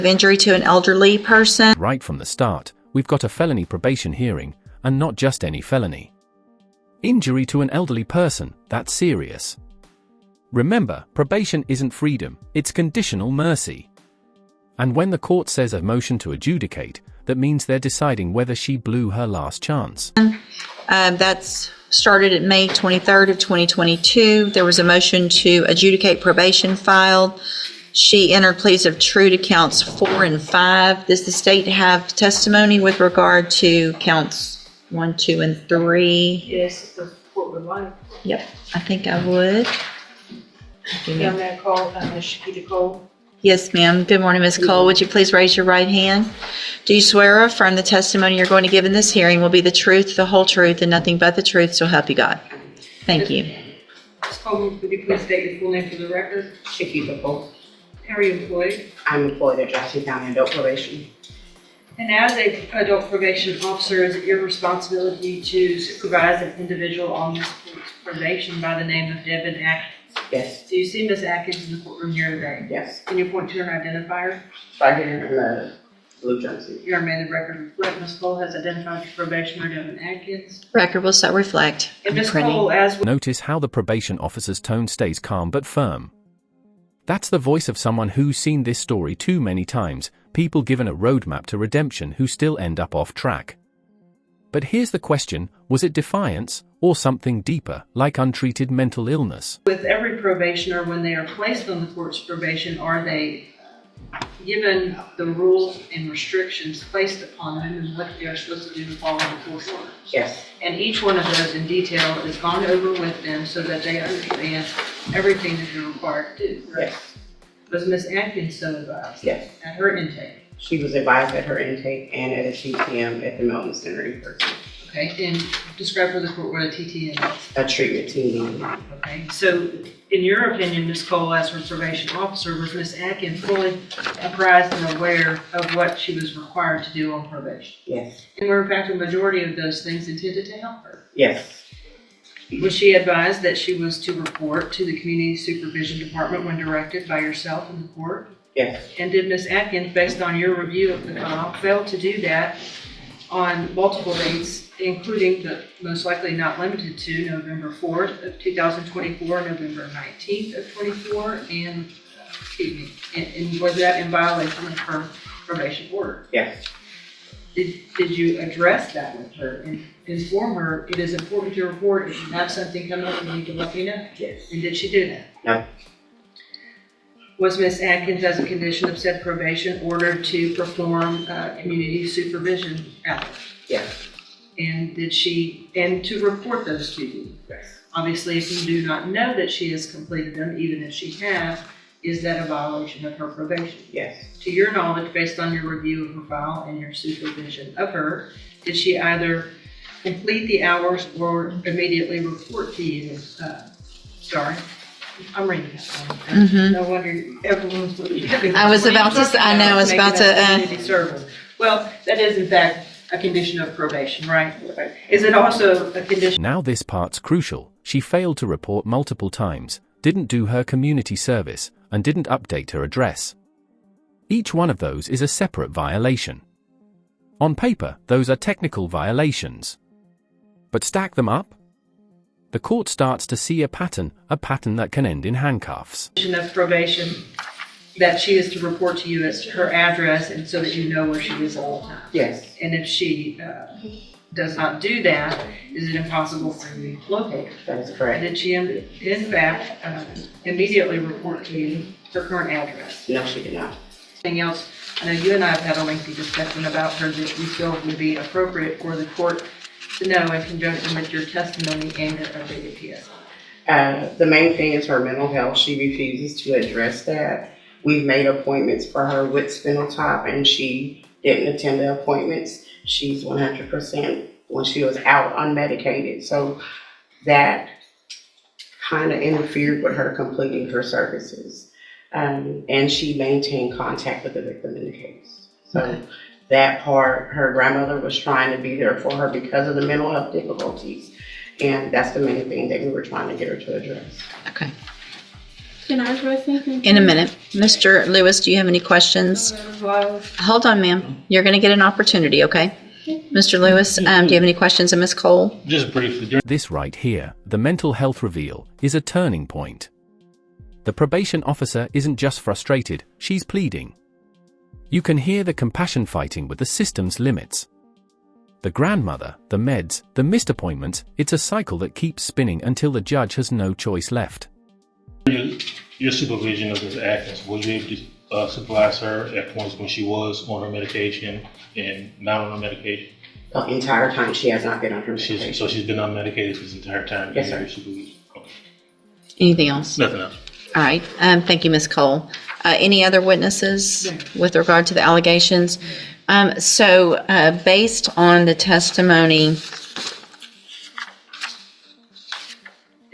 Injury to an elderly person. Right from the start, we've got a felony probation hearing, and not just any felony. Injury to an elderly person, that's serious. Remember, probation isn't freedom, it's conditional mercy. And when the court says a motion to adjudicate, that means they're deciding whether she blew her last chance. That's started at May 23rd of 2022. There was a motion to adjudicate probation filed. She entered pleas of true to counts 4 and 5. Does the state have testimony with regard to counts 1, 2, and 3? Yes, if the court would like. Yep, I think I would. Yeah, Ms. Cole, Ms. Shakita Cole. Yes, ma'am. Good morning, Ms. Cole. Would you please raise your right hand? Do you swear or affirm the testimony you're going to give in this hearing will be the truth, the whole truth, and nothing but the truth, so help you God? Thank you. Ms. Cole, would you please state your full name for the record? Shakita Cole. How are you employed? I'm employed at Jackson County Adult Probation. And as an adult probation officer, is it your responsibility to supervise an individual on this court's probation by the name of Devon Atkins? Yes. Do you see Ms. Atkins in the courtroom here today? Yes. Can you point to her identifier? Right here in the blue jumpsuit. Your may the record reflect Ms. Cole has identified your probationer Devon Atkins. Record will so reflect. And Ms. Cole, as Notice how the probation officer's tone stays calm but firm. That's the voice of someone who's seen this story too many times, people given a roadmap to redemption who still end up off track. But here's the question, was it defiance, or something deeper, like untreated mental illness? with every probationer, when they are placed on the court's probation, are they given the rules and restrictions placed upon them and what they are supposed to do to follow the court order? Yes. And each one of those in detail is gone over with them so that they understand everything that they're required to do. Right? Yes. Was Ms. Atkins so advised? Yes. At her intake? She was advised at her intake and at a TTM at the Milton Center in person. Okay, and describe for the court what a TTM is. A treatment team meeting. Okay, so in your opinion, Ms. Cole, as her probation officer, was Ms. Atkins fully apprised and aware of what she was required to do on probation? Yes. And were in fact a majority of those things intended to help her? Yes. Was she advised that she was to report to the Community Supervision Department when directed by yourself and the court? Yes. And did Ms. Atkins, based on your review of the file, fail to do that on multiple dates, including but most likely not limited to November 4th of 2024, November 19th of 24, and, and was that in violation of her probation order? Yes. Did you address that with her and inform her, it is important to report, if you have something come up, you need to let me know? Yes. And did she do that? No. Was Ms. Atkins, as a condition of said probation, ordered to perform community supervision hours? Yes. And to report those to you? Yes. Obviously, if you do not know that she has completed them, even if she has, is that a violation of her probation? Yes. To your knowledge, based on your review of her file and your supervision of her, did she either complete the hours or immediately report to you? Sorry, I'm reading that one. No wonder everyone's looking at me. I was about to say, I know, I was about to, Community service. Well, that is in fact a condition of probation, right? Is it also a condition? Now this part's crucial. She failed to report multiple times, didn't do her community service, and didn't update her address. Each one of those is a separate violation. On paper, those are technical violations. But stack them up? The court starts to see a pattern that can end in handcuffs. Of probation that she is to report to you as her address and so that you know where she is all the time. Yes. And if she does not do that, is it impossible for you to locate her? That is correct. Did she in fact immediately report to you her current address? No, she did not. Anything else? I know you and I have had a lengthy discussion about her that you feel would be appropriate for the court to know in conjunction with your testimony and your updated PSI. The main thing is her mental health. She refuses to address that. We've made appointments for her with Spinaltop and she didn't attend the appointments. She's 100% when she was out unmedicated. So that kind of interfered with her completing her services. And she maintained contact with the victim in the case. So that part, her grandmother was trying to be there for her because of the mental health difficulties. And that's the main thing that we were trying to get her to address. Okay. Can I address anything? In a minute. Mr. Lewis, do you have any questions? Hold on, ma'am. You're going to get an opportunity, okay? Mr. Lewis, do you have any questions of Miss Cole? Just briefly. This right here, the mental health reveal, is a turning point. The probation officer isn't just frustrated, she's pleading. You can hear the compassion fighting with the system's limits. The grandmother, the meds, the missed appointments, it's a cycle that keeps spinning until the judge has no choice left. Your supervision of Ms. Atkins, were you able to supervise her at points when she was on her medication and not on her medication? The entire time she has not been on her medication. So she's been unmedicated this entire time? Yes, sir. Okay. Anything else? Nothing else. All right. Thank you, Miss Cole. Any other witnesses with regard to the allegations? Based on the testimony,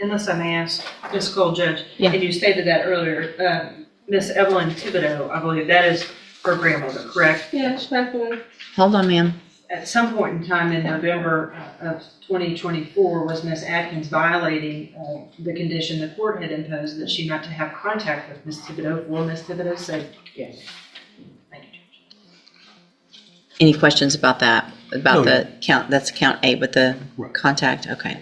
Unless I may ask, Ms. Cole, Judge, Yeah. and you stated that earlier, Miss Evelyn Thibodeau, I believe that is her grandmother, correct? Yeah, she passed away. hold on, ma'am. At some point in time in November of 2024, was Miss Atkins violating the condition the court had imposed that she not to have contact with Miss Thibodeau for Miss Thibodeau's sake? Yes. Thank you, Judge. Any questions about that? About No. the count, that's count 8 with the Right. contact? Okay.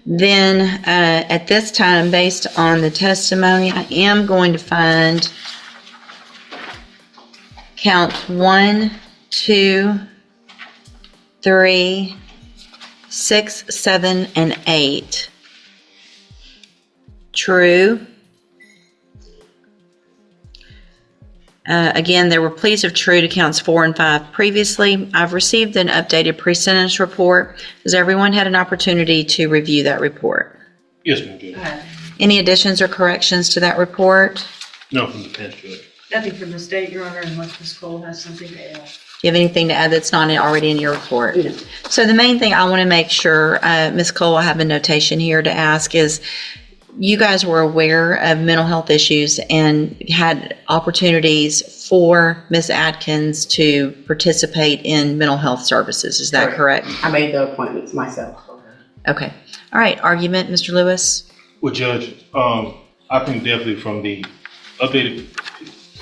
Then, at this time, based on the testimony, I am going to find count 1, 2, 3, 6, 7, and 8 true. Again, there were pleas of true to counts 4 and 5 previously. I've received an updated pre-sentence report. Has everyone had an opportunity to review that report? Yes, ma'am, Judge. Any additions or corrections to that report? No, from the bench, Judge. Nothing from the state, Your Honor, unless Ms. Cole has something to add. Do you have anything to add that's not already in your report? No. So the main thing I want to make sure, Ms. Cole, I have a notation here to ask is, you guys were aware of mental health issues and had opportunities for Ms. Atkins to participate in mental health services. Is that correct? I made the appointments myself. Okay. All right. Argument, Mr. Lewis? Well, Judge, I think definitely from the updated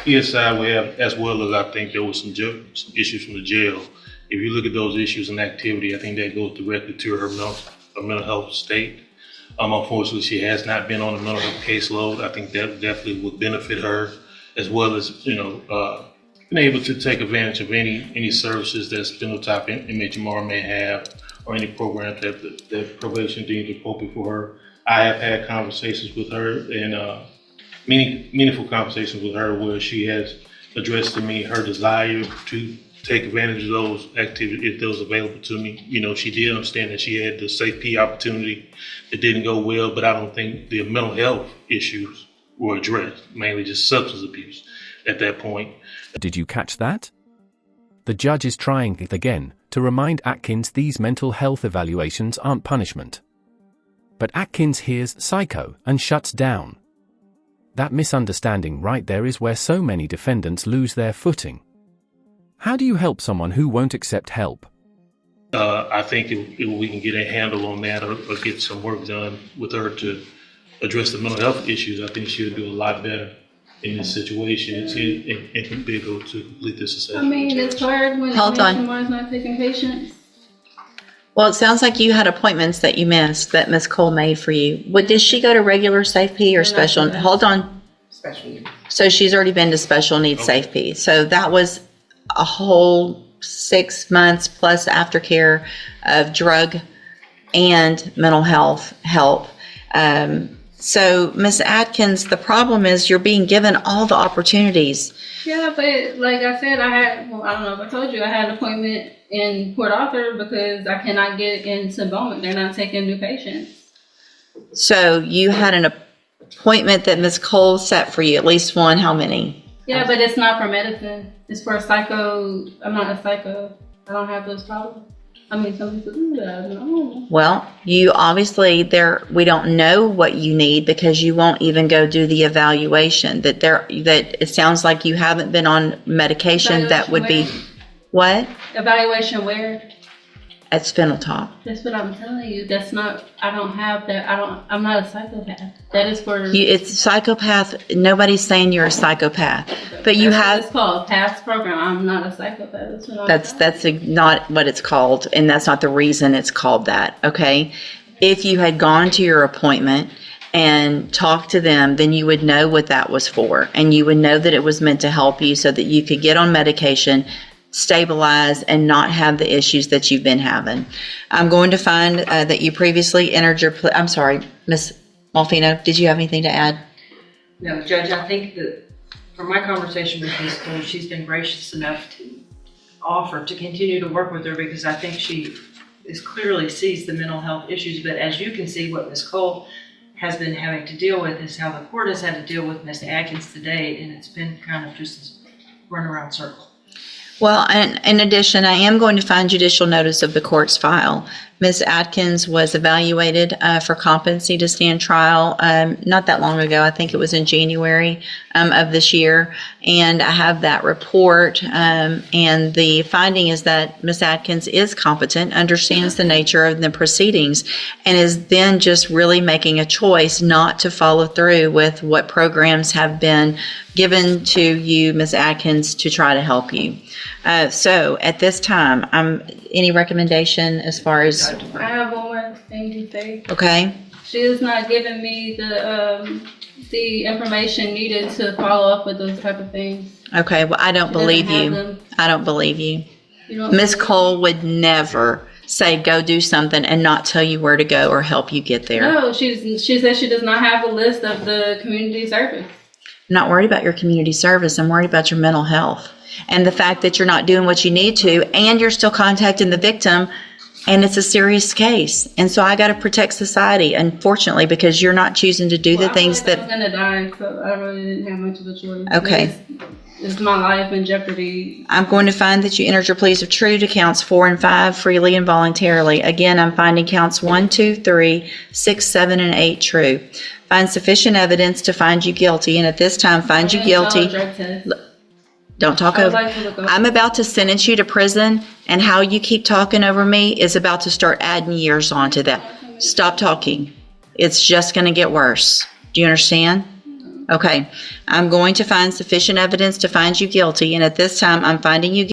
PSI we have, as well as I think there was some issues from the jail. If you look at those issues and activity, I think that goes directly to her mental health state. Unfortunately, she has not been on a mental health caseload. I think that definitely would benefit her, as well as, being able to take advantage of any services that phenotype inmate Jamar may have, or any programs that probation deems appropriate for her. I have had conversations with her, and meaningful conversations with her, where she has addressed to me her desire to take advantage of those activities if those available to me. She did understand that she had the safety opportunity that didn't go well, but I don't think the mental health issues were addressed, mainly just substance abuse at that point. Did you catch that? The judge is trying again to remind Atkins these mental health evaluations aren't punishment. But Atkins hears psycho and shuts down. That misunderstanding right there is where so many defendants lose their footing. How do you help someone who won't accept help? I think if we can get a handle on that, or get some work done with her to address the mental health issues, I think she'll do a lot better in this situation and be able to complete this assessment. I mean, it's hard when Hold on. someone's not taking patients. Well, it sounds like you had appointments that you missed that Ms. Cole made for you. Did she go to regular Safe P or special? No. Hold on. Special needs. So she's already been to special needs Okay. Safe P. So that was a whole 6 months plus aftercare of drug and mental health help. So Ms. Atkins, the problem is you're being given all the opportunities. Yeah, but like I said, I don't know if I told you, I had an appointment in Port Arthur because I cannot get into Bowman. They're not taking new patients. So you had an appointment that Ms. Cole set for you, at least one, how many? Yeah, but it's not for medicine. It's for psycho. I'm not a psycho. I don't have those problems. I mean, some people do that. I don't know. Well, you obviously we don't know what you need because you won't even go do the evaluation. That it sounds like you haven't been on medication that would be Evaluation what? Evaluation where? at Spindletop. That's what I'm telling you. That's not, I don't have that. I'm not a psychopath. That is for, It's psychopath. Nobody's saying you're a psychopath, but you that's what have. it's called, past program. I'm not a psychopath. That's what I'm That's not what it's called, and that's not the reason it's called that. Okay, if you had gone to your appointment and talked to them, then you would know what that was for, and you would know that it was meant to help you so that you could get on medication, stabilize, and not have the issues that you've been having. I'm going to find that you previously entered your. I'm sorry, Miss Malfino. Did you have anything to add? No, Judge, I think that from my conversation with Miss Cole, she's been gracious enough to offer to continue to work with her because I think she clearly sees the mental health issues. But as you can see, what Miss Cole has been having to deal with is how the court has had to deal with Miss Atkins today, and it's been kind of just this runaround circle. Well, and in addition, I am going to find judicial notice of the court's file. Ms. Atkins was evaluated for competency to stand trial not that long ago. I think it was in January of this year. And I have that report. And the finding is that Ms. Atkins is competent, understands the nature of the proceedings, and is then just really making a choice not to follow through with what programs have been given to you, Ms. Atkins, to try to help you. So at this time, any recommendation as far as, I have one more thing to say. okay? She is not giving me the information needed to follow up with those type of things. Okay, well, I don't She believe doesn't have you. them. I don't believe you. You don't Miss believe- Cole would never say, go do something and not tell you where to go or help you get there. No, she says she does not have a list of the community service. I'm not worried about your community service. I'm worried about your mental health and the fact that you're not doing what you need to, and you're still contacting the victim, and it's a serious case. And so I got to protect society, unfortunately, because you're not choosing to do the things I that. was gonna die, so I really didn't have much of a choice. Okay. It's my life in jeopardy. I'm going to find that you entered your pleas of true to counts 4 and 5 freely and voluntarily. Again, I'm finding counts 1, 2, 3, 6, 7, and 8 true. Find sufficient evidence to find you guilty, and at this time, find you guilty. Drug test. Don't talk I would over. like to look up. I'm about to sentence you to prison, and how you keep talking over me is about to start adding years onto that. Stop talking. It's just going to get worse. Do you understand? Okay. I'm going to find sufficient evidence to find you guilty, and at this time, I'm finding you